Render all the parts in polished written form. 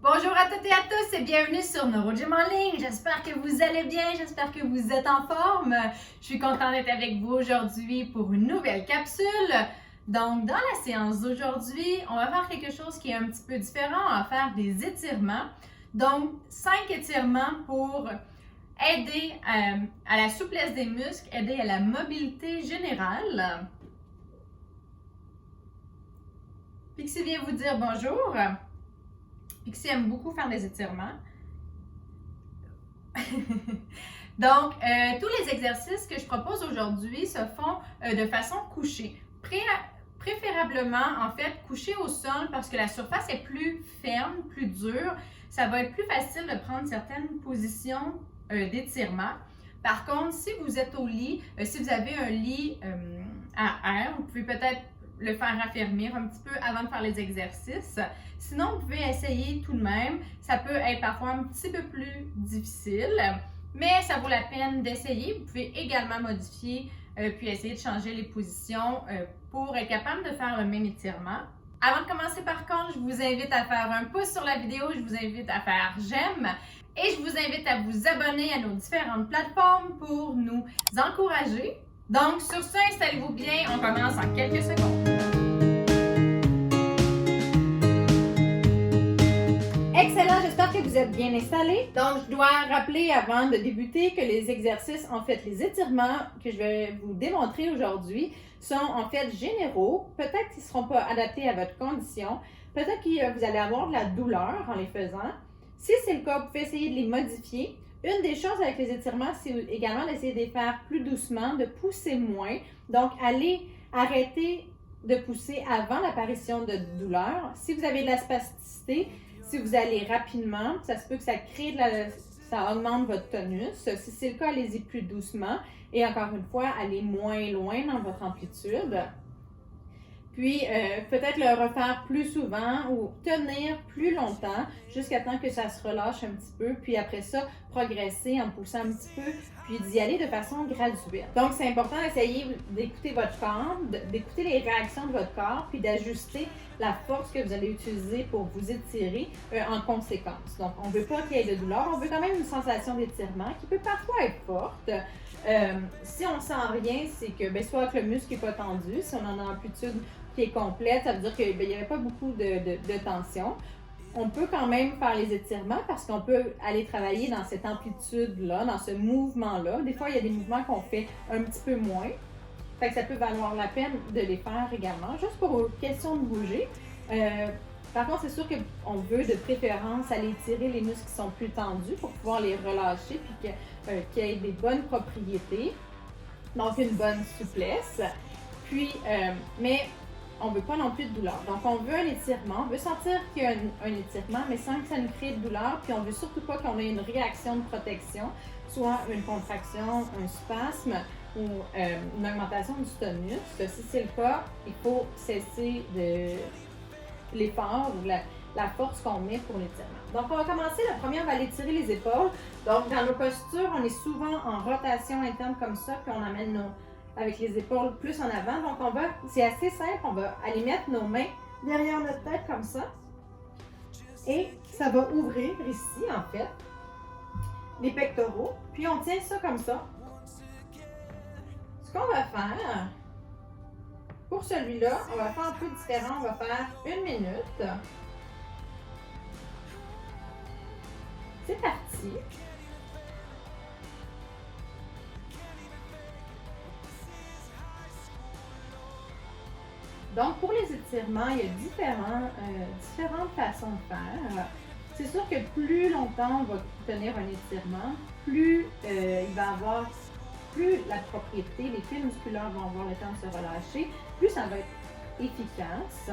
Bonjour à toutes et à tous et bienvenue sur NeuroGym en ligne. J'espère que vous allez bien, j'espère que vous êtes en forme. Je suis contente d'être avec vous aujourd'hui pour une nouvelle capsule. Donc, dans la séance d'aujourd'hui, on va faire quelque chose qui est un petit peu différent. On va faire des étirements. Donc, 5 étirements pour aider à la souplesse des muscles, aider à la mobilité générale. Pixie vient vous dire bonjour. Pixie aime beaucoup faire des étirements. Donc, tous les exercices que je propose aujourd'hui se font de façon couchée. Préférablement, en fait, couché au sol parce que la surface est plus ferme, plus dure. Ça va être plus facile de prendre certaines positions d'étirement. Par contre, si vous êtes au lit, si vous avez un lit à air, vous pouvez peut-être le faire raffermir un petit peu avant de faire les exercices. Sinon, vous pouvez essayer tout de même. Ça peut être parfois un petit peu plus difficile, mais ça vaut la peine d'essayer. Vous pouvez également modifier puis essayer de changer les positions pour être capable de faire le même étirement. Avant de commencer par contre, je vous invite à faire un pouce sur la vidéo, je vous invite à faire j'aime et je vous invite à vous abonner à nos différentes plateformes pour nous encourager. Donc sur ce, installez-vous bien, on commence en quelques secondes. Excellent, j'espère que vous êtes bien installés. Donc, je dois rappeler avant de débuter que les exercices, en fait, les étirements que je vais vous démontrer aujourd'hui sont en fait généraux. Peut-être qu'ils ne seront pas adaptés à votre condition. Peut-être que vous allez avoir de la douleur en les faisant. Si c'est le cas, vous pouvez essayer de les modifier. Une des choses avec les étirements, c'est également d'essayer de les faire plus doucement, de pousser moins. Donc, allez arrêter de pousser avant l'apparition de douleur. Si vous avez de la spasticité, si vous allez rapidement, ça se peut que ça crée ça augmente votre tonus. Si c'est le cas, allez-y plus doucement. Et encore une fois, allez moins loin dans votre amplitude. Puis, peut-être le refaire plus souvent ou tenir plus longtemps jusqu'à temps que ça se relâche un petit peu. Puis après ça, progresser en poussant un petit peu, puis d'y aller de façon graduelle. Donc, c'est important d'essayer d'écouter votre corps, d'écouter les réactions de votre corps, puis d'ajuster la force que vous allez utiliser pour vous étirer en conséquence. Donc, on ne veut pas qu'il y ait de douleur, on veut quand même une sensation d'étirement qui peut parfois être forte. Si on sent rien, c'est que soit que le muscle n'est pas tendu, si on en a amplitude qui est complète, ça veut dire qu'il n'y avait pas beaucoup de tension. On peut quand même faire les étirements parce qu'on peut aller travailler dans cette amplitude-là, dans ce mouvement-là. Des fois, il y a des mouvements qu'on fait un petit peu moins. Fait que ça peut valoir la peine de les faire également, juste pour une question de bouger. Par contre, c'est sûr qu'on veut de préférence aller étirer les muscles qui sont plus tendus pour pouvoir les relâcher puis qu'il y ait des bonnes propriétés. Donc, une bonne souplesse. Puis, mais on ne veut pas non plus de douleur. Donc, on veut un étirement, on veut sentir qu'il y a un étirement, mais sans que ça nous crée de douleur. Puis, on ne veut surtout pas qu'on ait une réaction de protection, soit une contraction, un spasme ou une augmentation du tonus. Si c'est le cas, il faut cesser l'effort ou la force qu'on met pour l'étirement. Donc, on va commencer. La première, on va aller tirer les épaules. Donc, dans nos postures, on est souvent en rotation interne comme ça, puis on amène avec les épaules plus en avant. Donc, c'est assez simple, on va aller mettre nos mains derrière notre tête comme ça. Et ça va ouvrir ici, en fait, les pectoraux. Puis, on tient ça comme ça. Ce qu'on va faire, pour celui-là, on va faire un peu différent. On va faire 1 minute. C'est parti. Donc, pour les étirements, il y a différentes façons de faire. C'est sûr que plus longtemps on va tenir un étirement, plus il va avoir, plus la propriété, les fils musculaires vont avoir le temps de se relâcher, plus ça va être efficace.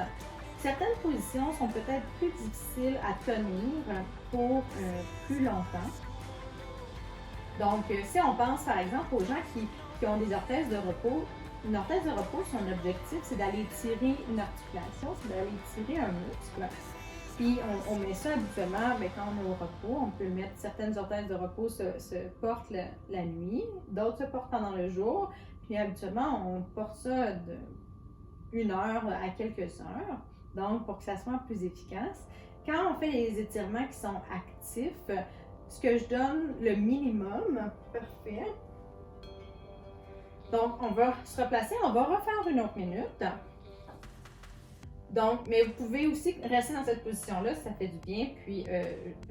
Certaines positions sont peut-être plus difficiles à tenir pour plus longtemps. Donc, si on pense par exemple aux gens qui ont des orthèses de repos, une orthèse de repos, son objectif, c'est d'aller tirer une articulation, c'est d'aller tirer un muscle. Puis, on met ça habituellement, quand on est au repos, on peut le mettre, certaines orthèses de repos se portent la nuit, d'autres se portent pendant le jour. Puis, habituellement, on porte ça de 1 heure à quelques heures, donc pour que ça soit plus efficace. quand on fait les étirements qui sont actifs, ce que je donne le minimum, parfait. Donc, on va se replacer, on va refaire une autre minute. Donc, mais vous pouvez aussi rester dans cette position-là si ça fait du bien, puis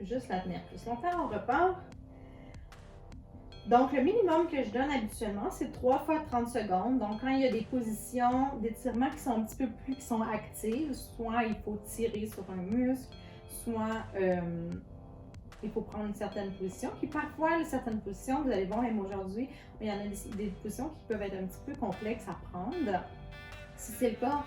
juste la tenir plus longtemps, on repart. Donc, le minimum que je donne habituellement, c'est 3 fois 30 secondes. Donc, quand il y a des positions d'étirement qui sont un petit peu plus, qui sont actives, soit il faut tirer sur un muscle, soit il faut prendre une certaine position. Puis parfois, certaines positions, vous allez voir, même aujourd'hui, il y en a des positions qui peuvent être un petit peu complexes à prendre. Si c'est le cas,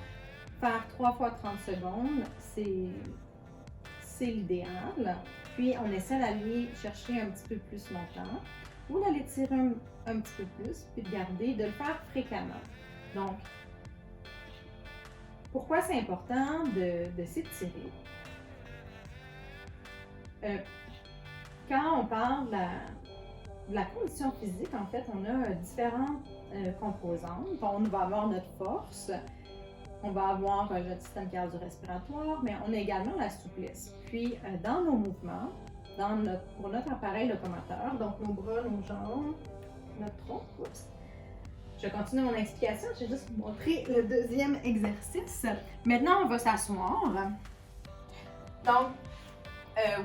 faire 3 fois 30 secondes, c'est l'idéal. Puis, on essaie d'aller chercher un petit peu plus longtemps ou d'aller tirer un petit peu plus, puis de garder, de le faire fréquemment. Donc, pourquoi c'est important de s'étirer? Quand on parle de la condition physique, en fait, on a différentes composantes. On va avoir notre force, on va avoir notre système cardio-respiratoire, mais on a également la souplesse. Puis, dans nos mouvements, pour notre appareil locomoteur, donc nos bras, nos jambes, notre tronc, oups. Je continue mon explication, je vais juste vous montrer le deuxième exercice. Maintenant, on va s'asseoir. Donc,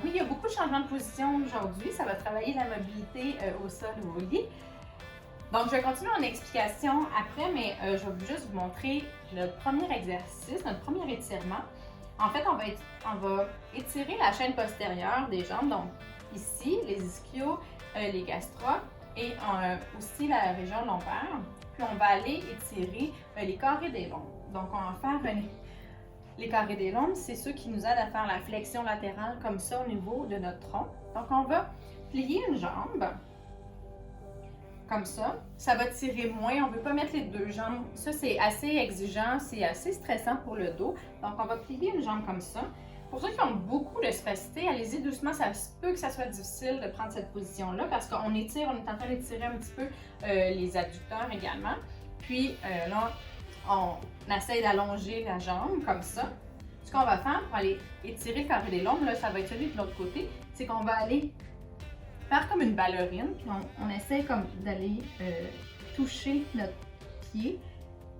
oui, il y a beaucoup de changements de position aujourd'hui. Ça va travailler la mobilité au sol ou au lit. Donc, je vais continuer mon explication après, mais je vais juste vous montrer le premier exercice, notre premier étirement. En fait, on va étirer la chaîne postérieure des jambes, donc ici, les ischios, les gastro et aussi la région lombaire. Puis, on va aller étirer les carrés des lombes. Donc, on va faire les carrés des lombes, c'est ceux qui nous aident à faire la flexion latérale comme ça au niveau de notre tronc. Donc, on va plier une jambe comme ça. Ça va tirer moins. On ne veut pas mettre les deux jambes. Ça, c'est assez exigeant, c'est assez stressant pour le dos. Donc, on va plier une jambe comme ça. Pour ceux qui ont beaucoup de spacité, allez-y doucement. Ça se peut que ça soit difficile de prendre cette position-là parce qu'on étire, on est en train d'étirer un petit peu les adducteurs également. Puis là, on essaye d'allonger la jambe comme ça. Ce qu'on va faire pour aller étirer le carré des lombes, là, ça va être celui de l'autre côté, c'est qu'on va aller faire comme une ballerine, puis on essaie comme d'aller toucher notre pied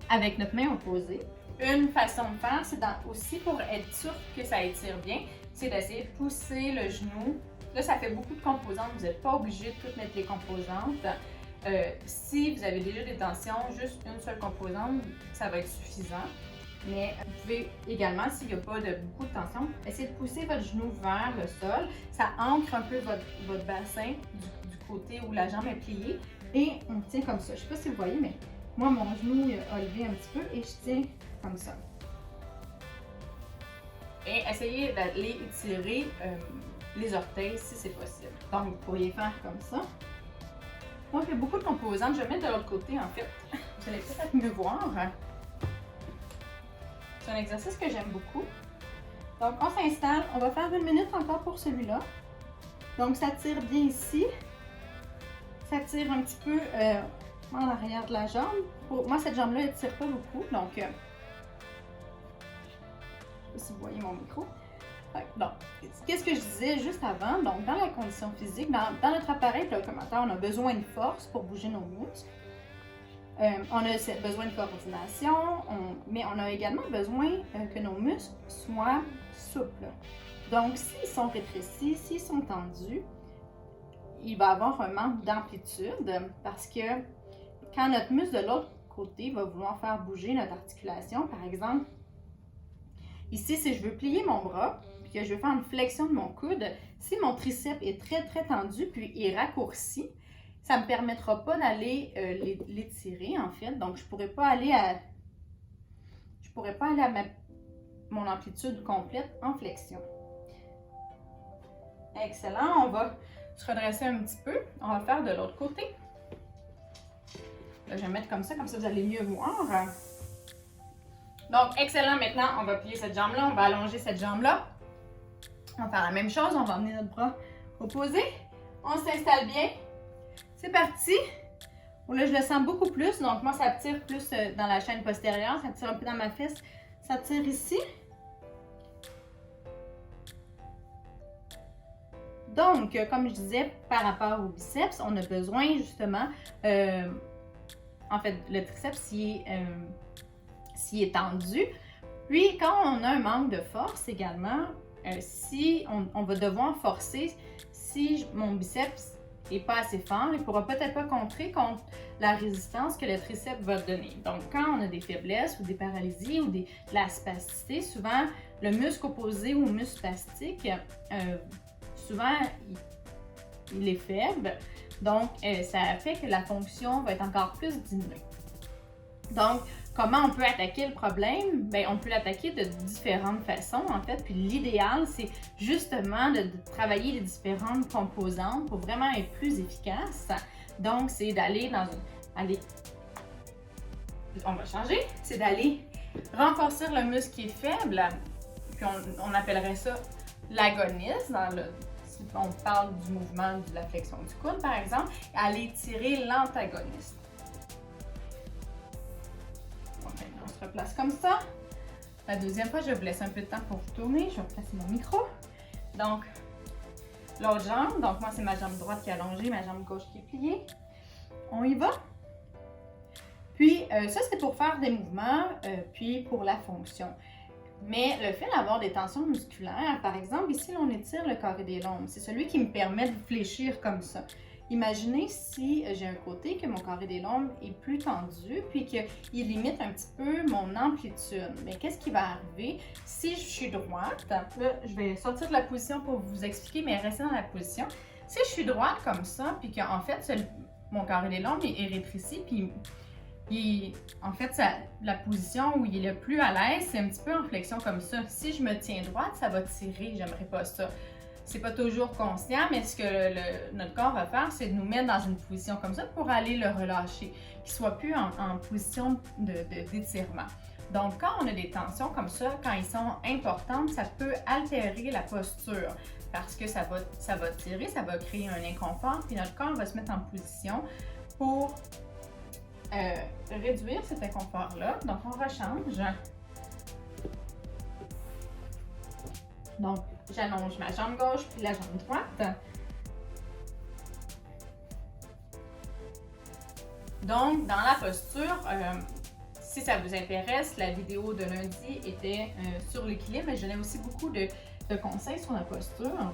avec notre main opposée. Une façon de faire, c'est aussi pour être sûr que ça étire bien, c'est d'essayer de pousser le genou. Là, ça fait beaucoup de composantes, vous n'êtes pas obligé de toutes mettre les composantes. Si vous avez déjà des tensions, juste une seule composante, ça va être suffisant. Mais vous pouvez également, s'il n'y a pas beaucoup de tension, essayer de pousser votre genou vers le sol. Ça ancre un peu votre bassin du côté où la jambe est pliée. Et on tient comme ça. Je ne sais pas si vous voyez, mais moi, mon genou a levé un petit peu et je tiens comme ça. Et essayez d'aller étirer les orteils si c'est possible. Donc, vous pourriez faire comme ça. Donc, il y a beaucoup de composantes. Je vais mettre de l'autre côté, en fait. Vous allez peut-être mieux voir. C'est un exercice que j'aime beaucoup. Donc, on s'installe. On va faire 1 minute encore pour celui-là. Donc, ça tire bien ici. Ça tire un petit peu en arrière de la jambe. Pour moi, cette jambe-là, elle ne tire pas beaucoup. Donc, je ne sais pas si vous voyez mon micro. Donc, qu'est-ce que je disais juste avant? Donc, dans la condition physique, dans notre appareil locomoteur, on a besoin de force pour bouger nos muscles. On a besoin de coordination, mais on a également besoin que nos muscles soient souples. Donc, s'ils sont rétrécis, s'ils sont tendus, il va y avoir un manque d'amplitude parce que quand notre muscle de l'autre côté va vouloir faire bouger notre articulation, par exemple, ici, si je veux plier mon bras, puis que je veux faire une flexion de mon coude, si mon triceps est très, très tendu, puis il raccourcit, ça ne me permettra pas d'aller l'étirer, en fait. Donc, je ne pourrais pas aller à mon amplitude complète en flexion. Excellent. On va se redresser un petit peu. On va faire de l'autre côté. Là, je vais mettre comme ça vous allez mieux voir. Donc, excellent. Maintenant, on va plier cette jambe-là. On va allonger cette jambe-là. On va faire la même chose. On va emmener notre bras opposé. On s'installe bien. C'est parti! Bon, là, je le sens beaucoup plus. Donc, moi, ça tire plus dans la chaîne postérieure. Ça tire un peu dans ma fesse. Ça tire ici. Donc, comme je disais, par rapport au biceps, on a besoin justement, en fait, le triceps s'il est tendu. Puis, quand on a un manque de force également, si on va devoir forcer, si mon biceps n'est pas assez fort, il ne pourra peut-être pas contrer contre la résistance que le triceps va donner. Donc, quand on a des faiblesses ou des paralysies ou de la spasticité, souvent, le muscle opposé au muscle spastique, souvent, il est faible. Donc, ça fait que la fonction va être encore plus diminuée. Donc, comment on peut attaquer le problème? Bien, on peut l'attaquer de différentes façons, en fait. Puis l'idéal, c'est justement de travailler les différentes composantes pour vraiment être plus efficace. Donc, c'est d'aller on va changer. C'est d'aller renforcer le muscle qui est faible. Puis on appellerait ça l'agoniste. Si on parle du mouvement de la flexion du coude, par exemple, aller tirer l'antagoniste. On se replace comme ça. La deuxième fois, je vais vous laisser un peu de temps pour vous tourner. Je vais replacer mon micro. Donc, l'autre jambe. Donc, moi, c'est ma jambe droite qui est allongée, ma jambe gauche qui est pliée. On y va. Puis, ça, c'est pour faire des mouvements, puis pour la fonction. Mais le fait d'avoir des tensions musculaires, par exemple, ici, là, on étire le carré des lombes. C'est celui qui me permet de fléchir comme ça. Imaginez si j'ai un côté que mon carré des lombes est plus tendu, puis qu'il limite un petit peu mon amplitude. Mais qu'est-ce qui va arriver si je suis droite? Là, je vais sortir de la position pour vous expliquer, mais restez dans la position. Si je suis droite comme ça, puis qu'en fait, mon carré des lombes est rétréci, puis en fait, la position où il est le plus à l'aise, c'est un petit peu en flexion comme ça. Si je me tiens droite, ça va tirer, j'aimerais pas ça. C'est pas toujours conscient, mais ce que notre corps va faire, c'est de nous mettre dans une position comme ça pour aller le relâcher, qu'il soit plus en position d'étirement. Donc, quand on a des tensions comme ça, quand ils sont importantes, ça peut altérer la posture parce que ça va tirer, ça va créer un inconfort, puis notre corps va se mettre en position pour réduire cet inconfort-là. Donc, on rechange. Donc, j'allonge ma jambe gauche puis la jambe droite. Donc, dans la posture, si ça vous intéresse, la vidéo de lundi était sur l'équilibre, mais je donnais aussi beaucoup de conseils sur la posture.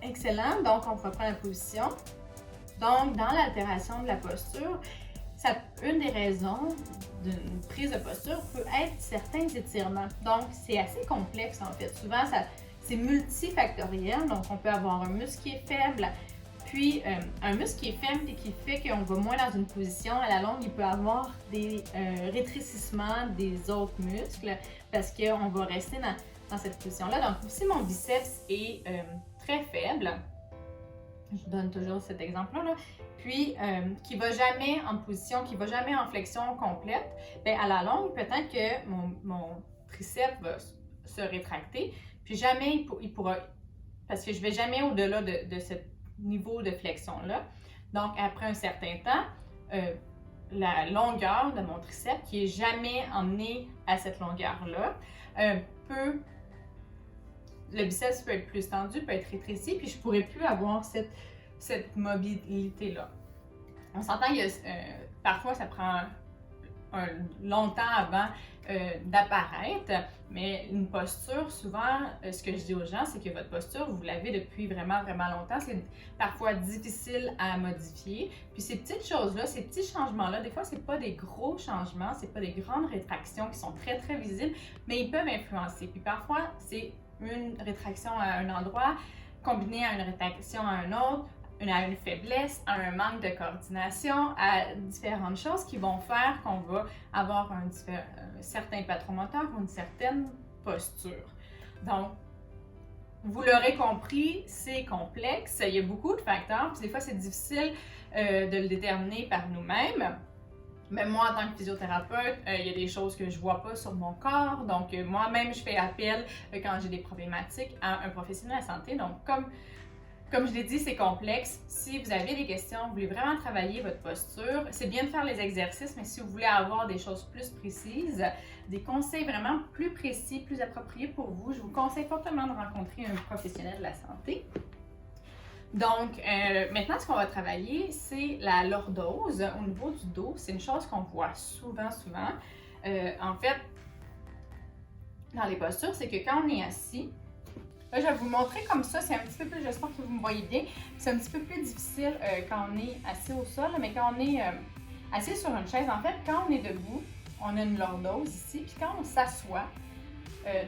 Excellent. Donc, on reprend la position. Donc, dans l'altération de la posture, une des raisons d'une prise de posture peut être certains étirements. Donc, c'est assez complexe en fait. Souvent, c'est multifactoriel. Donc, on peut avoir un muscle qui est faible, puis un muscle qui est faible et qui fait qu'on va moins dans une position. À la longue, il peut avoir des rétrécissements des autres muscles parce qu'on va rester dans cette position-là. Donc, si mon biceps est très faible, je donne toujours cet exemple-là, puis qui ne va jamais en position, qui ne va jamais en flexion complète, bien à la longue, peut-être que mon triceps va se rétracter, puis jamais il pourra, parce que je ne vais jamais au-delà de ce niveau de flexion-là. Donc, après un certain temps, la longueur de mon triceps, qui n'est jamais emmenée à cette longueur-là, le biceps peut être plus tendu, peut être rétréci, puis je ne pourrais plus avoir cette mobilité-là. On s'entend, parfois ça prend longtemps avant d'apparaître, mais une posture, souvent, ce que je dis aux gens, c'est que votre posture, vous l'avez depuis vraiment, vraiment longtemps. C'est parfois difficile à modifier. Puis ces petites choses-là, ces petits changements-là, des fois, c'est pas des gros changements, c'est pas des grandes rétractions qui sont très, très visibles, mais ils peuvent influencer. Puis parfois, c'est une rétraction à un endroit, combinée à une rétraction à un autre, à une faiblesse, à un manque de coordination, à différentes choses qui vont faire qu'on va avoir un certain patron moteur ou une certaine posture. Donc, vous l'aurez compris, c'est complexe, il y a beaucoup de facteurs, puis des fois c'est difficile de le déterminer par nous-mêmes. Mais moi, en tant que physiothérapeute, il y a des choses que je ne vois pas sur mon corps. Donc, moi-même, je fais appel quand j'ai des problématiques à un professionnel de la santé. Donc, Comme je l'ai dit, c'est complexe. Si vous avez des questions, vous voulez vraiment travailler votre posture, c'est bien de faire les exercices, mais si vous voulez avoir des choses plus précises, des conseils vraiment plus précis, plus appropriés pour vous, je vous conseille fortement de rencontrer un professionnel de la santé. Donc, maintenant, ce qu'on va travailler, c'est la lordose au niveau du dos. C'est une chose qu'on voit souvent. En fait, dans les postures, c'est que quand on est assis, là, je vais vous le montrer comme ça, c'est un petit peu plus, j'espère que vous me voyez bien, c'est un petit peu plus difficile quand on est assis au sol, mais quand on est assis sur une chaise, en fait, quand on est debout, on a une lordose ici, puis quand on s'assoit,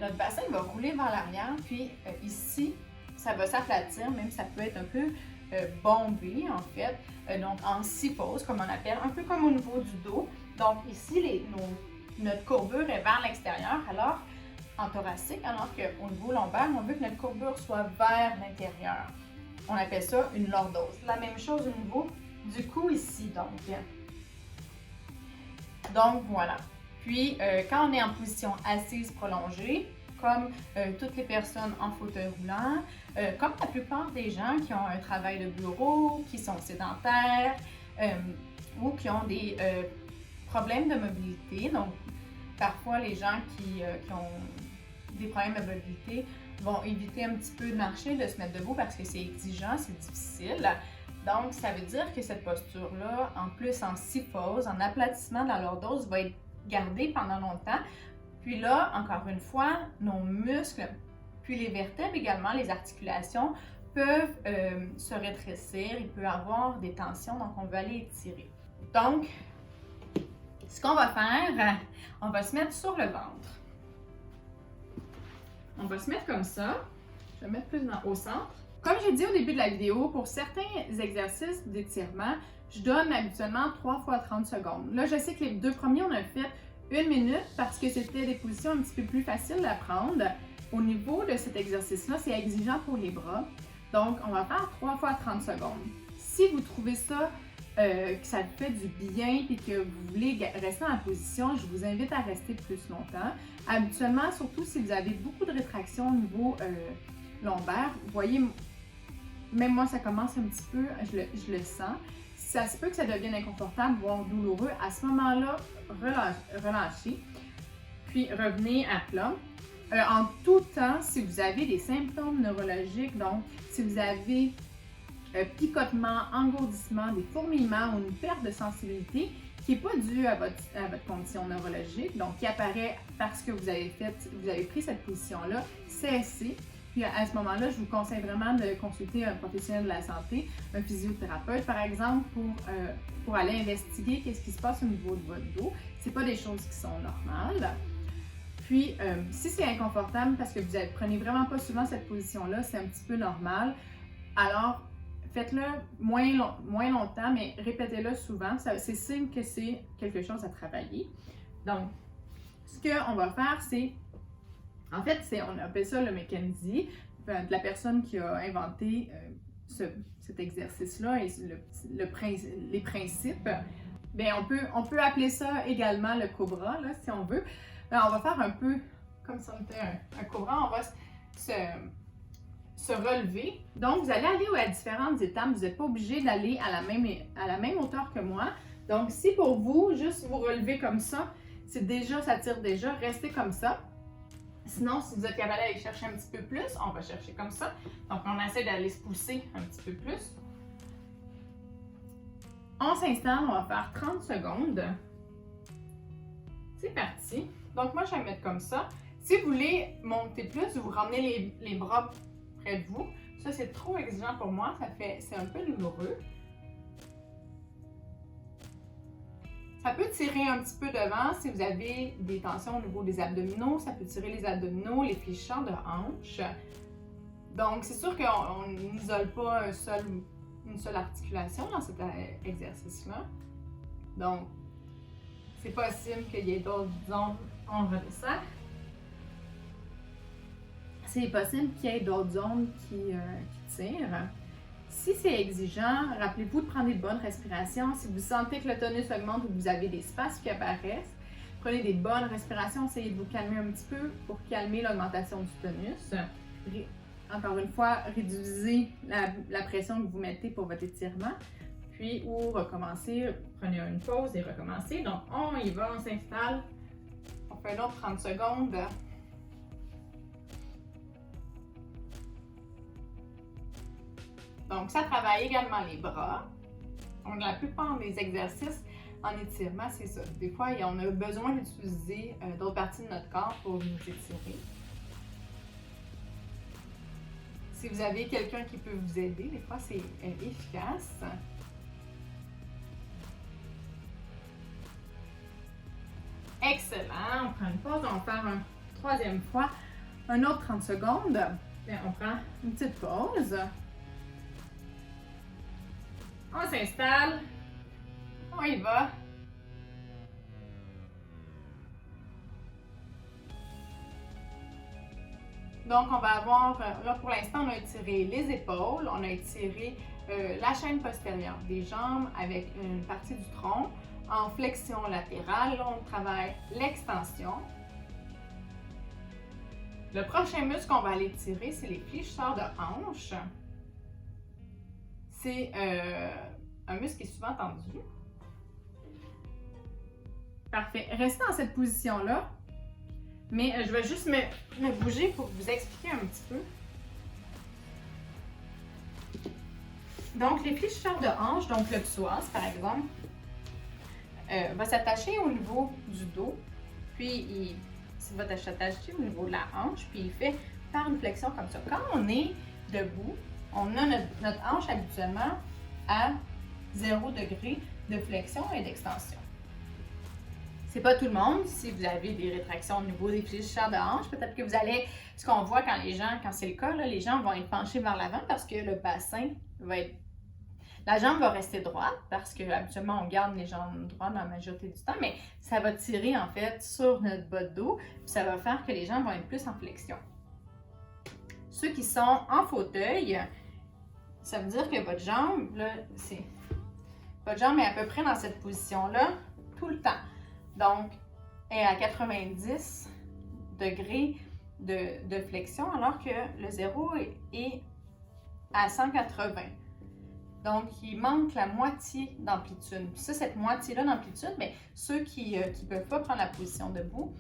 notre bassin va rouler vers l'arrière, puis ici, ça va s'aplatir, même ça peut être un peu bombé en fait, donc en six-pose comme on appelle, un peu comme au niveau du dos. Donc ici, notre courbure est vers l'extérieur, alors en thoracique, alors qu'au niveau lombaire, on veut que notre courbure soit vers l'intérieur. On appelle ça une lordose. La même chose au niveau du cou ici, donc voilà. Puis quand on est en position assise prolongée, comme toutes les personnes en fauteuil roulant, comme la plupart des gens qui ont un travail de bureau, qui sont sédentaires ou qui ont des problèmes de mobilité. Donc, parfois, les gens qui ont des problèmes de mobilité vont éviter un petit peu de marcher, de se mettre debout parce que c'est exigeant, c'est difficile. Donc, ça veut dire que cette posture-là, en plus en six-pose, en aplatissement de la lordose, va être gardée pendant longtemps. Puis là, encore une fois, nos muscles, puis les vertèbres également, les articulations, peuvent se rétrécir, il peut y avoir des tensions, donc on veut aller étirer. Donc, ce qu'on va faire, on va se mettre sur le ventre. On va se mettre comme ça. Je vais mettre plus au centre. Comme j'ai dit au début de la vidéo, pour certains exercices d'étirement, je donne habituellement 3 fois 30 secondes. Là, je sais que les 2 premiers, on a fait 1 minute parce que c'était des positions un petit peu plus faciles à prendre. Au niveau de cet exercice-là, c'est exigeant pour les bras. Donc, on va faire 3 fois 30 secondes. Si vous trouvez ça, que ça fait du bien et que vous voulez rester en position, je vous invite à rester plus longtemps. Habituellement, surtout si vous avez beaucoup de rétraction au niveau lombaire, vous voyez, même moi, ça commence un petit peu, je le sens. Ça se peut que ça devienne inconfortable, voire douloureux. À ce moment-là, relâchez, puis revenez à plat. En tout temps, si vous avez des symptômes neurologiques, donc si vous avez picotement, engourdissement, des fourmillements ou une perte de sensibilité qui n'est pas due à votre condition neurologique, donc qui apparaît parce que vous avez pris cette position-là, cessez. Puis à ce moment-là, je vous conseille vraiment de consulter un professionnel de la santé, un physiothérapeute par exemple, pour aller investiguer qu'est-ce qui se passe au niveau de votre dos. Ce n'est pas des choses qui sont normales. Puis, si c'est inconfortable parce que vous ne prenez vraiment pas souvent cette position-là, c'est un petit peu normal. Alors, faites-le moins longtemps, mais répétez-le souvent. C'est signe que c'est quelque chose à travailler. Donc, ce qu'on va faire, c'est... En fait, on appelle ça le Mackenzie, de la personne qui a inventé cet exercice-là et les principes. Bien, on peut appeler ça également le cobra, là, si on veut. Alors, on va faire un peu comme si on était un cobra. On va se relever. Donc, vous allez aller à différentes étapes. Vous n'êtes pas obligé d'aller à la même hauteur que moi. Donc, si pour vous, juste vous relever comme ça, ça tire déjà, restez comme ça. Sinon, si vous êtes capable d'aller chercher un petit peu plus, on va chercher comme ça. Donc, on essaie d'aller se pousser un petit peu plus. On s'installe, on va faire 30 secondes. C'est parti. Donc, moi, je vais me mettre comme ça. Si vous voulez monter plus, vous ramenez les bras près de vous. Ça, c'est trop exigeant pour moi. C'est un peu douloureux. Ça peut tirer un petit peu devant si vous avez des tensions au niveau des abdominaux. Ça peut tirer les abdominaux, les fléchisseurs de hanches. Donc, c'est sûr qu'on n'isole pas une seule articulation dans cet exercice-là. Donc, c'est possible qu'il y ait d'autres zones, on redescend. C'est possible qu'il y ait d'autres zones qui tirent. Si c'est exigeant, rappelez-vous de prendre des bonnes respirations. Si vous sentez que le tonus augmente ou que vous avez des spasmes qui apparaissent, prenez des bonnes respirations. Essayez de vous calmer un petit peu pour calmer l'augmentation du tonus. encore une fois, réduisez la pression que vous mettez pour votre étirement. Puis, ou recommencer, prenez une pause et recommencez. Donc, on y va, on s'installe. On fait un autre 30 secondes. Donc, ça travaille également les bras. Donc, la plupart des exercices en étirement, c'est ça. Des fois, on a besoin d'utiliser d'autres parties de notre corps pour nous étirer. Si vous avez quelqu'un qui peut vous aider, des fois, c'est efficace. Excellent. On prend une pause. On va faire une troisième fois. Un autre 30 secondes. Bien, on prend une petite pause. On s'installe. On y va. Donc, on va avoir, là pour l'instant, on a étiré les épaules, on a étiré la chaîne postérieure des jambes avec une partie du tronc. En flexion latérale, là, on travaille l'extension. Le prochain muscle qu'on va aller tirer, c'est les fléchisseurs de hanche. C'est un muscle qui est souvent tendu. Parfait. Restez dans cette position-là. Mais je vais juste me bouger pour vous expliquer un petit peu. Donc, les fléchisseurs de hanche, donc le psoas par exemple, va s'attacher au niveau du dos, puis il va s'attacher au niveau de la hanche, puis il fait faire une flexion comme ça. Quand on est debout, on a notre hanche habituellement à 0 degré de flexion et d'extension. C'est pas tout le monde. Si vous avez des rétractions au niveau des fléchisseurs de hanche, peut-être que vous allez, ce qu'on voit quand c'est le cas, là, les gens vont être penchés vers l'avant parce que le bassin va être, la jambe va rester droite parce que habituellement on garde les jambes droites dans la majorité du temps, mais ça va tirer en fait sur notre bas de dos, puis ça va faire que les jambes vont être plus en flexion. Ceux qui sont en fauteuil, ça veut dire que votre jambe, là, votre jambe est à peu près dans cette position-là tout le temps. Donc, elle est à 90 degrés de flexion, alors que le 0 est à 180. Donc, il manque la moitié d'amplitude. Puis ça, cette moitié-là d'amplitude, bien, ceux qui ne peuvent pas prendre la position debout,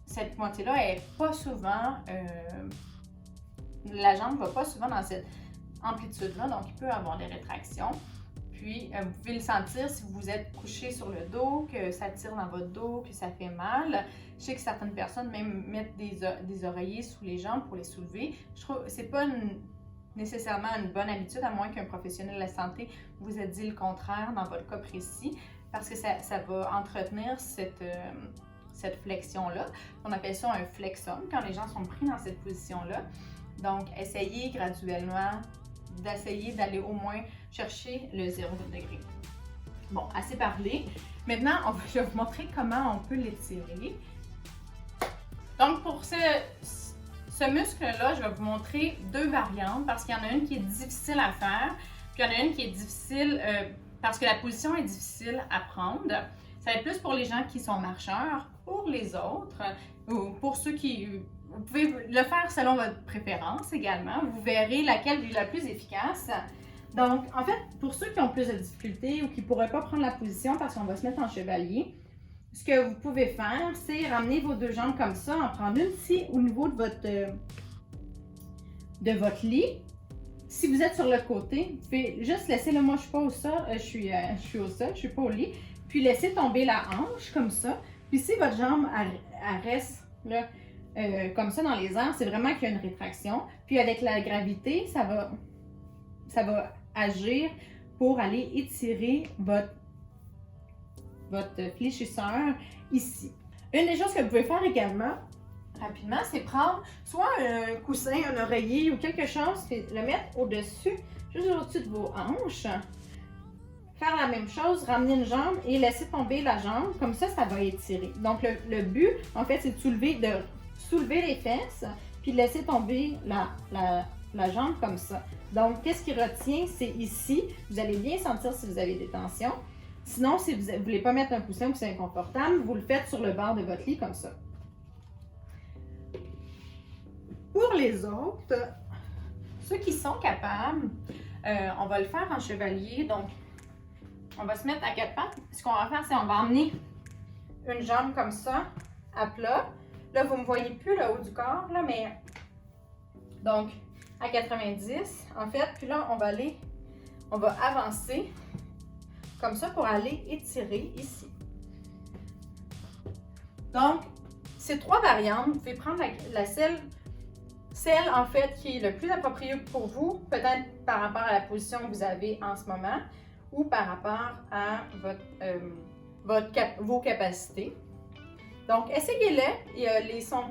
cette moitié-là n'est pas souvent, la jambe ne va pas souvent dans cette amplitude-là, donc il peut avoir des rétractions. Puis, vous pouvez le sentir si vous êtes couché sur le dos, que ça tire dans votre dos, que ça fait mal. Je sais que certaines personnes même mettent des oreillers sous les jambes pour les soulever. Je trouve que ce n'est pas nécessairement une bonne habitude, à moins qu'un professionnel de la santé vous ait dit le contraire dans votre cas précis, parce que ça va entretenir cette flexion-là. On appelle ça un flexum, quand les gens sont pris dans cette position-là. Donc, essayez graduellement d'essayer d'aller au moins chercher le 0 degré. Bon, assez parlé. Maintenant, je vais vous montrer comment on peut l'étirer. Donc, pour ce muscle-là, je vais vous montrer deux variantes parce qu'il y en a une qui est difficile à faire, puis il y en a une qui est difficile parce que la position est difficile à prendre. Ça va être plus pour les gens qui sont marcheurs. Pour les autres, ou pour ceux qui... Vous pouvez le faire selon votre préférence également. Vous verrez laquelle est la plus efficace. Donc, en fait, pour ceux qui ont plus de difficultés ou qui ne pourraient pas prendre la position parce qu'on va se mettre en chevalier, ce que vous pouvez faire, c'est ramener vos deux jambes comme ça, en prendre une ici au niveau de votre lit. Si vous êtes sur le côté, vous pouvez juste laisser, là, moi je suis pas au sol, je suis au sol, je suis pas au lit, puis laissez tomber la hanche comme ça. Puis si votre jambe elle reste là, comme ça dans les airs, c'est vraiment qu'il y a une rétraction. Puis avec la gravité, ça va agir pour aller étirer votre fléchisseur ici. Une des choses que vous pouvez faire également, rapidement, c'est prendre soit un coussin, un oreiller ou quelque chose, et le mettre au-dessus, juste au-dessus de vos hanches. Faire la même chose, ramener une jambe et laisser tomber la jambe, comme ça, ça va étirer. Donc le but, en fait, c'est de soulever les fesses, puis de laisser tomber la jambe comme ça. Donc, qu'est-ce qui retient? C'est ici. Vous allez bien sentir si vous avez des tensions. Sinon, si vous ne voulez pas mettre un coussin ou que c'est inconfortable, vous le faites sur le bord de votre lit comme ça. Ou Pour les autres, ceux qui sont capables, on va le faire en chevalier. Donc, on va se mettre à quatre pattes. Ce qu'on va faire, c'est on va emmener une jambe comme ça, à plat. Là, vous ne me voyez plus le haut du corps, là, mais donc à 90, en fait. Puis là, on va avancer comme ça pour aller étirer ici. Donc, ces trois variantes, vous pouvez prendre celle en fait qui est le plus appropriée pour vous, peut-être par rapport à la position que vous avez en ce moment ou par rapport à vos capacités. Donc, essayez-les. Les sont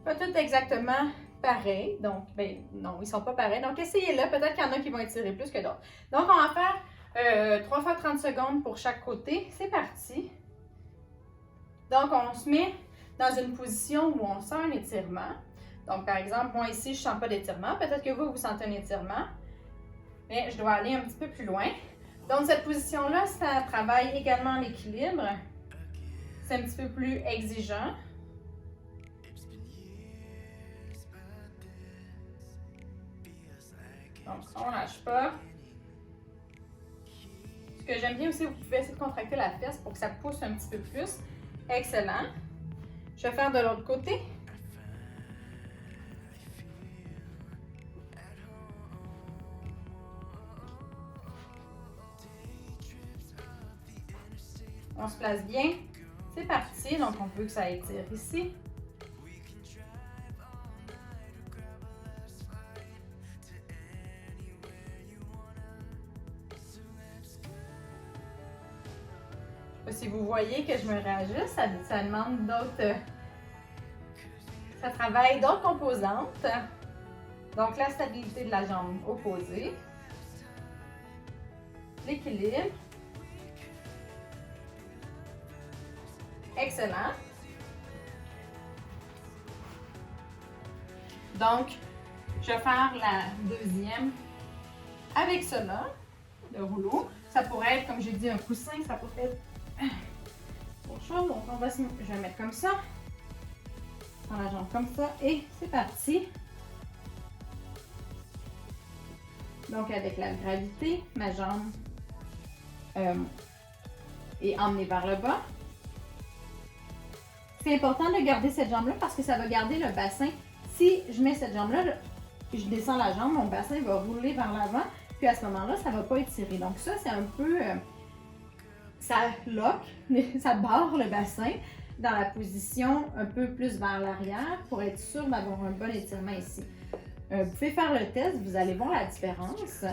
pas toutes exactement pareils. Donc, ben non, ils sont pas pareils. Donc, essayez-le. Peut-être qu'il y en a qui vont étirer plus que d'autres. Donc, on va faire 3 fois 30 secondes pour chaque côté. C'est parti. Donc, on se met dans une position où on sent un étirement. Donc, par exemple, moi ici, je ne sens pas d'étirement. Peut-être que vous sentez un étirement. Mais je dois aller un petit peu plus loin. Donc, cette position-là, ça travaille également l'équilibre. C'est un petit peu plus exigeant. Donc, on ne lâche pas. Ce que j'aime bien aussi, vous pouvez essayer de contracter la fesse pour que ça pousse un petit peu plus. Excellent. Je vais faire de l'autre côté. On se place bien. C'est parti. Donc, on veut que ça étire ici. Je ne sais pas si vous voyez que je me réajuste. Ça demande d'autres... ça travaille d'autres composantes. Donc, la stabilité de la jambe opposée. L'équilibre. Excellent. Donc, je vais faire la deuxième avec cela, le rouleau. Ça pourrait être, comme j'ai dit, un coussin, ça pourrait être autre chose. Donc, je vais mettre comme ça. Prends la jambe comme ça et c'est parti. Donc, avec la gravité, ma jambe est emmenée vers le bas. C'est important de garder cette jambe-là parce que ça va garder le bassin. Si je mets cette jambe-là, je descends la jambe, mon bassin va rouler vers l'avant. Puis à ce moment-là, ça ne va pas étirer. Donc ça, c'est un peu... ça lock, ça barre le bassin dans la position un peu plus vers l'arrière pour être sûr d'avoir un bon étirement ici. Vous pouvez faire le test, vous allez voir la différence.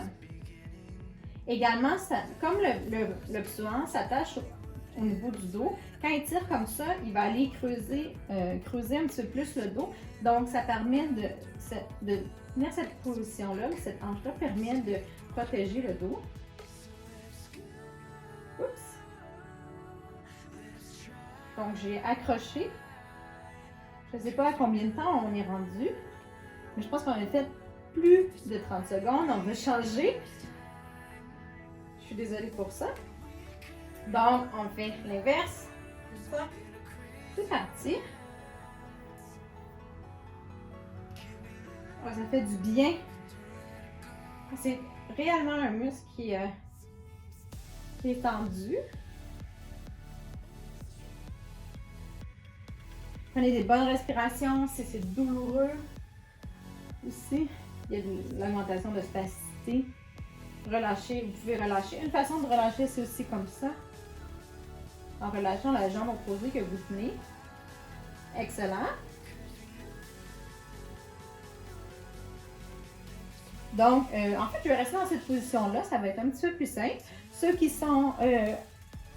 Également, comme le psoas s'attache au niveau du dos, quand il tire comme ça, il va aller creuser un petit peu plus le dos. Donc, ça permet de tenir cette position-là, cette hanche-là permet de protéger le dos. Oups! Donc, j'ai accroché. Je ne sais pas à combien de temps on est rendu, mais je pense qu'on a fait plus de 30 secondes. On va changer. Je suis désolée pour ça. Donc, on fait l'inverse. C'est parti. Oh, ça fait du bien. C'est réellement un muscle qui est tendu. Prenez des bonnes respirations si c'est douloureux. Aussi, il y a de l'augmentation de spasticité. Relâchez, vous pouvez relâcher. Une façon de relâcher, c'est aussi comme ça. En relâchant la jambe opposée que vous tenez. Excellent. Donc, en fait, je vais rester dans cette position-là. Ça va être un petit peu plus simple. Ceux qui sont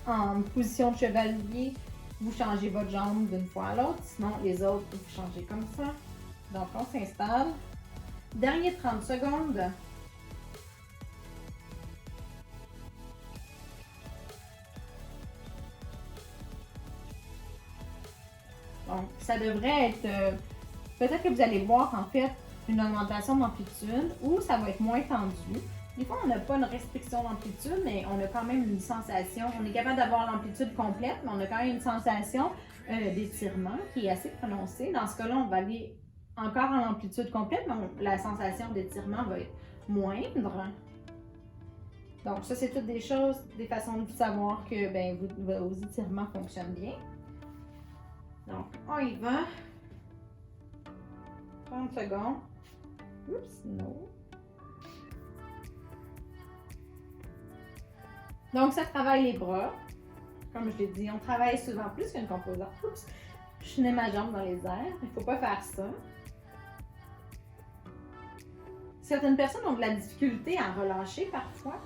en position de chevalier, vous changez votre jambe d'une fois à l'autre. Sinon, les autres, vous changez comme ça. Donc, on s'installe. Dernier 30 secondes. Donc, ça devrait être... peut-être que vous allez voir en fait une augmentation d'amplitude ou ça va être moins tendu. Des fois, on n'a pas une restriction d'amplitude, mais on a quand même une sensation. On est capable d'avoir l'amplitude complète, mais on a quand même une sensation d'étirement qui est assez prononcée. Dans ce cas-là, on va aller encore en amplitude complète, mais la sensation d'étirement va être moindre. Donc ça, c'est toutes des choses, des façons de savoir que ben, vos étirements fonctionnent bien. Donc, on y va. 30 secondes. Oups, non. Donc, ça travaille les bras. Comme je l'ai dit, on travaille souvent plus qu'une composante. Oups, je tenais ma jambe dans les airs. Il ne faut pas faire ça. Certaines personnes ont de la difficulté à relâcher parfois.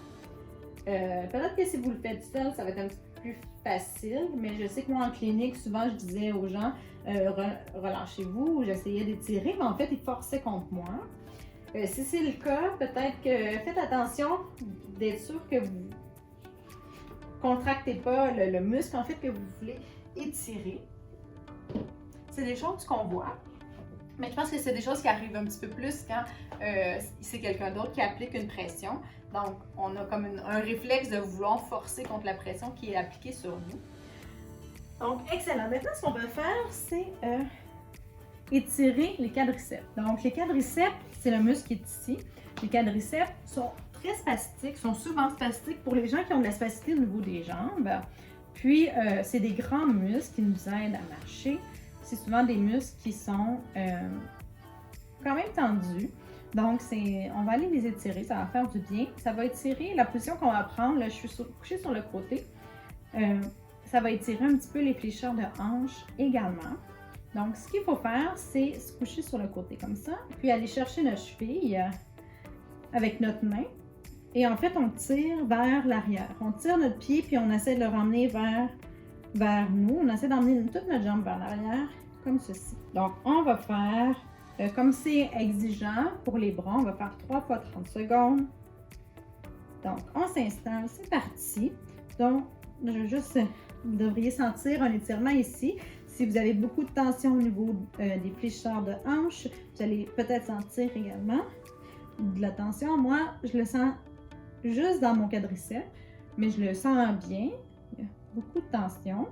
Peut-être que si vous le faites seul, ça va être un petit peu plus facile, mais je sais que moi en clinique, souvent je disais aux gens relâchez-vous, j'essayais d'étirer, mais en fait ils forçaient contre moi. Si c'est le cas, peut-être que faites attention d'être sûr que vous contractez pas le muscle en fait que vous voulez étirer. C'est des choses qu'on voit. Mais je pense que c'est des choses qui arrivent un petit peu plus quand c'est quelqu'un d'autre qui applique une pression. Donc, on a comme un réflexe de vouloir forcer contre la pression qui est appliquée sur nous. Donc, excellent. Maintenant, ce qu'on va faire, c'est étirer les quadriceps. Donc, les quadriceps, c'est le muscle qui est ici. Les quadriceps sont très spastiques, sont souvent spastiques pour les gens qui ont de la spasticité au niveau des jambes. Puis, c'est des grands muscles qui nous aident à marcher. C'est souvent des muscles qui sont quand même tendus. Donc, on va aller les étirer, ça va faire du bien. Ça va étirer, la position qu'on va prendre, là, je suis couchée sur le côté. Ça va étirer un petit peu les fléchisseurs de hanche également. Donc, ce qu'il faut faire, c'est se coucher sur le côté comme ça, puis aller chercher notre cheville avec notre main. Et en fait, on tire vers l'arrière. On tire notre pied, puis on essaie de le ramener vers nous. On essaie d'emmener toute notre jambe vers l'arrière, comme ceci. Donc, on va faire, comme c'est exigeant pour les bras, on va faire 3 fois 30 secondes. Donc, on s'installe, c'est parti. Donc, vous devriez sentir un étirement ici. Si vous avez beaucoup de tension au niveau des fléchisseurs de hanche, vous allez peut-être sentir également de la tension. Moi, je le sens juste dans mon quadriceps, mais je le sens bien. Il y a beaucoup de tension.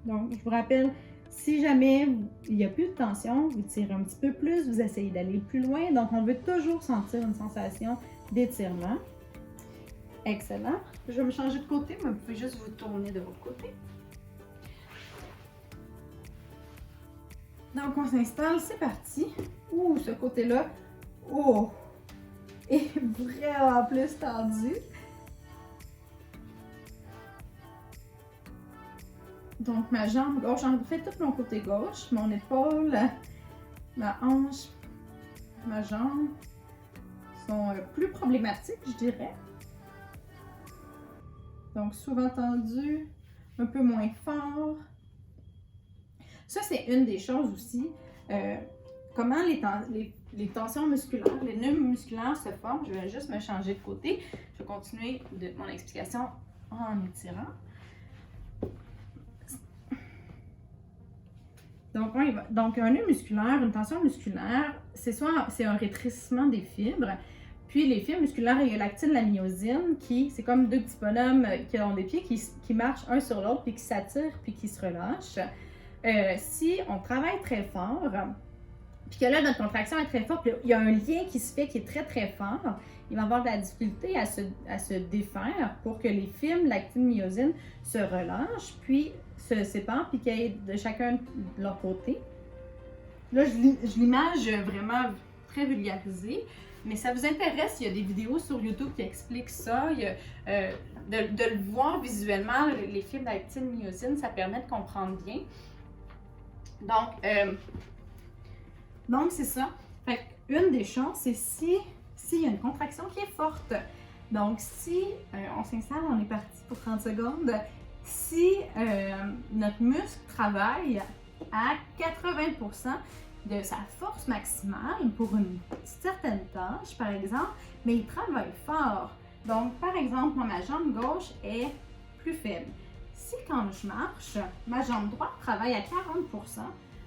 Donc, je vous rappelle, si jamais il n'y a plus de tension, vous tirez un petit peu plus, vous essayez d'aller plus loin. Donc, on veut toujours sentir une sensation d'étirement. Excellent. Je vais me changer de côté, mais vous pouvez juste vous tourner de votre côté. Donc, on s'installe, c'est parti. Ouh, ce côté-là, oh, est vraiment plus tendu. Donc, ma jambe gauche, j'en fais tout mon côté gauche, mon épaule, ma hanche, ma jambe sont plus problématiques, je dirais. Donc, souvent tendu, un peu moins fort. Ça, c'est une des choses aussi. Comment les tensions musculaires, les nœuds musculaires se forment. Je vais juste me changer de côté. Je vais continuer mon explication en étirant. Donc, un nœud musculaire, une tension musculaire, c'est un rétrécissement des fibres. Puis les fibres musculaires, il y a l'actine, la myosine, c'est comme deux petits bonhommes qui ont des pieds qui marchent un sur l'autre, puis qui s'attirent, puis qui se relâchent. Si on travaille très fort, puis que là, notre contraction est très forte, puis il y a un lien qui se fait qui est très, très fort, il va y avoir de la difficulté à se défaire pour que les fibres, l'actine, myosine se relâchent, puis se séparent, puis qu'ils aient de chacun de leur côté. Là, je l'image vraiment très vulgarisée, mais ça vous intéresse, il y a des vidéos sur YouTube qui expliquent ça. De le voir visuellement, les fibres d'actine, myosine, ça permet de comprendre bien. Donc c'est ça. Fait une des choses, c'est s'il y a une contraction qui est forte. Donc, si on s'installe, on est parti pour 30 secondes. Si notre muscle travaille à 80% de sa force maximale pour une certaine tâche, par exemple, mais il travaille fort. Donc, par exemple, moi, ma jambe gauche est plus faible. Si quand je marche, ma jambe droite travaille à 40%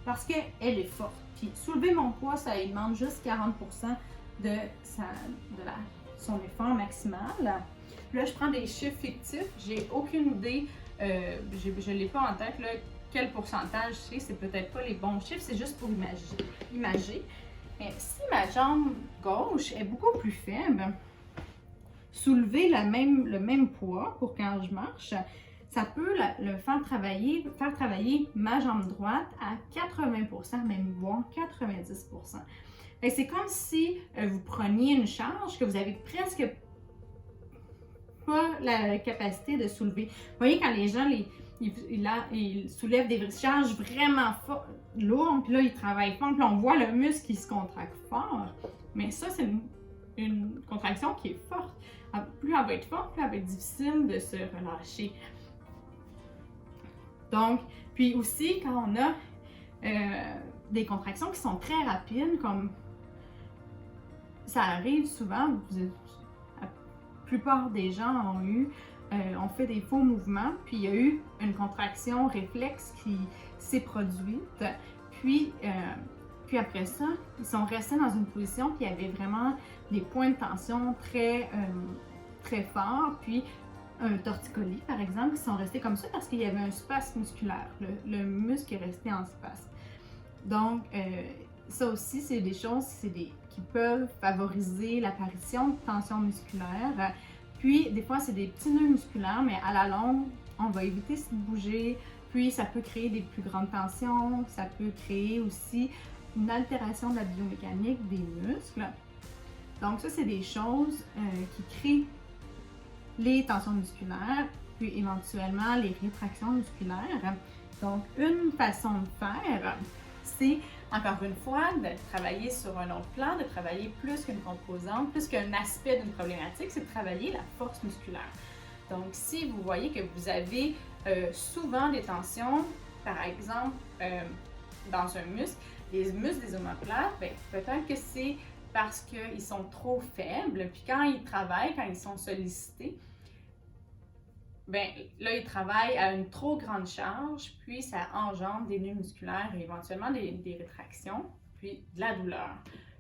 parce qu'elle est forte. Puis soulever mon poids, ça lui demande juste 40% de son effort maximal. Là, je prends des chiffres fictifs. J'ai aucune idée, je ne l'ai pas en tête, là, quel pourcentage c'est peut-être pas les bons chiffres, c'est juste pour imager. Mais si ma jambe gauche est beaucoup plus faible, soulever le même poids pour quand je marche, ça peut le faire travailler ma jambe droite à 80%, même voire 90%. C'est comme si vous preniez une charge que vous avez presque pas la capacité de soulever. Vous voyez, quand les gens ils soulèvent des charges vraiment lourdes, puis là, ils travaillent fort, puis là, on voit le muscle qui se contracte fort. Mais ça, c'est une contraction qui est forte. Plus elle va être forte, plus elle va être difficile de se relâcher. Donc, puis aussi, quand on a des contractions qui sont très rapides, comme ça arrive souvent, la plupart des gens ont fait des faux mouvements, puis il y a eu une contraction réflexe qui s'est produite, puis après ça, ils sont restés dans une position, puis il y avait vraiment des points de tension très forts, puis un torticolis, par exemple, qui sont restés comme ça parce qu'il y avait un spasme musculaire. Le muscle est resté en spasme. Donc, ça aussi, c'est des choses qui peuvent favoriser l'apparition de tension musculaire. Puis, des fois, c'est des petits nœuds musculaires, mais à la longue, on va éviter de bouger. Puis, ça peut créer des plus grandes tensions. Ça peut créer aussi une altération de la biomécanique des muscles. Donc, ça, c'est des choses qui créent les tensions musculaires, puis éventuellement les rétractions musculaires. Donc, une façon de faire, c'est, encore une fois, de travailler sur un autre plan, de travailler plus qu'une composante, plus qu'un aspect d'une problématique, c'est de travailler la force musculaire. Donc, si vous voyez que vous avez souvent des tensions, par exemple, dans un muscle, les muscles des omoplates, peut-être que c'est parce qu'ils sont trop faibles, puis quand ils travaillent, quand ils sont sollicités, là, ils travaillent à une trop grande charge, puis ça engendre des nœuds musculaires et éventuellement des rétractions, puis de la douleur.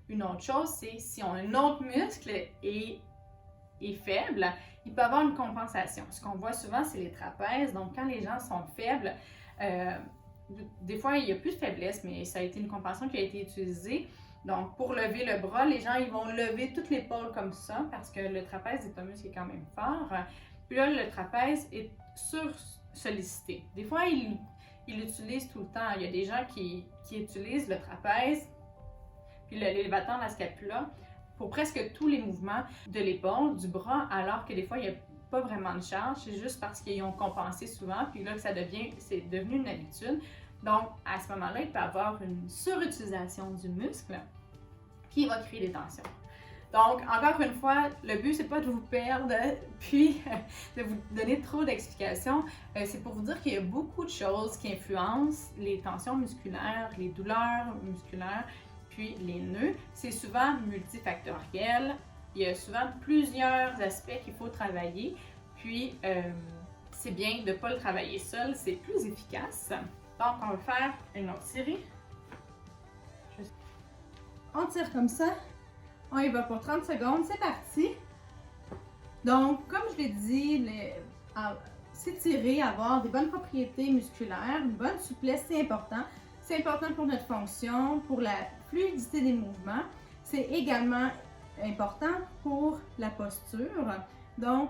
Une autre chose, c'est si un autre muscle est faible, il peut avoir une compensation. Ce qu'on voit souvent, c'est les trapèzes. Donc, quand les gens sont faibles, des fois, il n'y a plus de faiblesse, mais ça a été une compensation qui a été utilisée. Donc, pour lever le bras, les gens ils vont lever toute l'épaule comme ça parce que le trapèze est un muscle qui est quand même fort. Puis là, le trapèze est sur-sollicité. Des fois, ils l'utilisent tout le temps. Il y a des gens qui utilisent le trapèze puis l'élévateur de la scapula pour presque tous les mouvements de l'épaule, du bras, alors que des fois, il n'y a pas vraiment de charge. C'est juste parce qu'ils ont compensé souvent, puis là, c'est devenu une habitude. Donc, à ce moment-là, il peut y avoir une surutilisation du muscle qui va créer des tensions. Donc, encore une fois, le but, c'est pas de vous perdre, puis de vous donner trop d'explications. C'est pour vous dire qu'il y a beaucoup de choses qui influencent les tensions musculaires, les douleurs musculaires, puis les nœuds. C'est souvent multifactoriel. Il y a souvent plusieurs aspects qu'il faut travailler. Puis, c'est bien de ne pas le travailler seul, c'est plus efficace. Donc, on va faire une autre série. On tire comme ça. On y va pour 30 secondes. C'est parti. Donc, comme je l'ai dit, s'étirer, avoir des bonnes propriétés musculaires, une bonne souplesse, c'est important. C'est important pour notre fonction, pour la fluidité des mouvements. C'est également important pour la posture. Donc,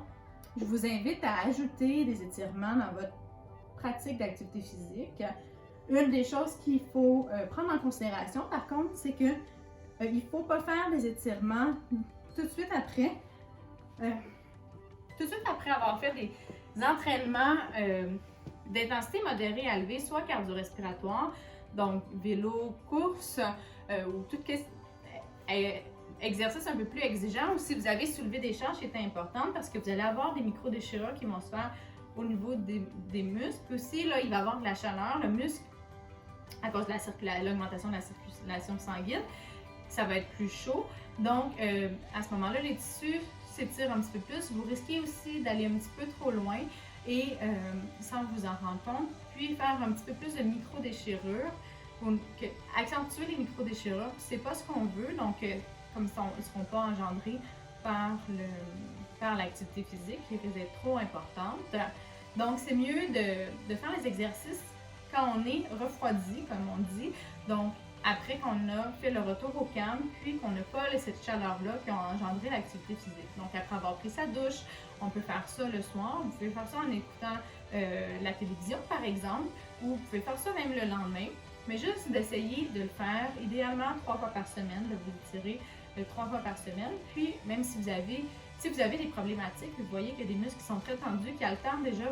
je vous invite à ajouter des étirements dans votre pratique d'activité physique. Une des choses qu'il faut prendre en considération, par contre, c'est que il ne faut pas faire des étirements tout de suite après. Tout de suite après avoir fait des entraînements d'intensité modérée à élevée, soit cardio-respiratoire, donc vélo, course ou tout exercice un peu plus exigeant, ou si vous avez soulevé des charges qui étaient importantes parce que vous allez avoir des micro-déchirures qui vont se faire au niveau des muscles. Aussi, là, il va y avoir de la chaleur, le muscle, à cause de l'augmentation de la circulation sanguine, ça va être plus chaud. Donc, à ce moment-là, les tissus s'étirent un petit peu plus. Vous risquez aussi d'aller un petit peu trop loin et sans vous en rendre compte, puis faire un petit peu plus de micro-déchirures. Accentuer les micro-déchirures, c'est pas ce qu'on veut, donc comme ça, ils ne seront pas engendrés par l'activité physique qui risque d'être trop importante. Donc, c'est mieux de faire les exercices quand on est refroidi, comme on dit. Donc, après qu'on a fait le retour au calme, puis qu'on n'a pas cette chaleur-là qui a engendré l'activité physique. Donc, après avoir pris sa douche, on peut faire ça le soir. Vous pouvez faire ça en écoutant la télévision, par exemple, ou vous pouvez faire ça même le lendemain. Mais juste d'essayer de le faire, idéalement 3 fois par semaine, de vous étirer 3 fois par semaine. Puis, même si vous avez des problématiques, vous voyez qu'il y a des muscles qui sont très tendus, qui altèrent déjà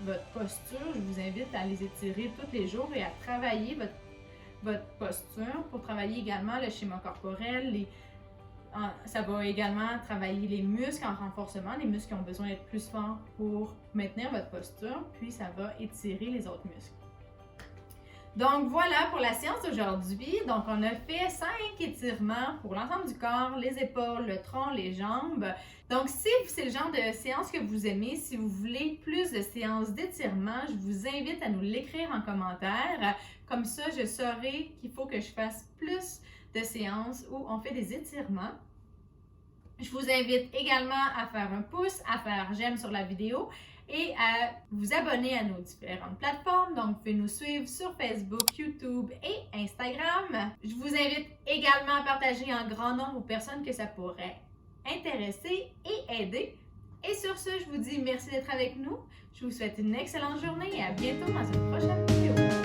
votre posture, je vous invite à les étirer tous les jours et à travailler votre posture pour travailler également le schéma corporel. Ça va également travailler les muscles en renforcement, les muscles qui ont besoin d'être plus forts pour maintenir votre posture, puis ça va étirer les autres muscles. Donc voilà pour la séance d'aujourd'hui. Donc on a fait 5 étirements pour l'ensemble du corps, les épaules, le tronc, les jambes. Donc si c'est le genre de séance que vous aimez, si vous voulez plus de séances d'étirement, je vous invite à nous l'écrire en commentaire. Comme ça, je saurai qu'il faut que je fasse plus de séances où on fait des étirements. Je vous invite également à faire un pouce, à faire j'aime sur la vidéo et à vous abonner à nos différentes plateformes. Donc, vous pouvez nous suivre sur Facebook, YouTube et Instagram. Je vous invite également à partager en grand nombre aux personnes que ça pourrait intéresser et aider. Et sur ce, je vous dis merci d'être avec nous. Je vous souhaite une excellente journée et à bientôt dans une prochaine vidéo.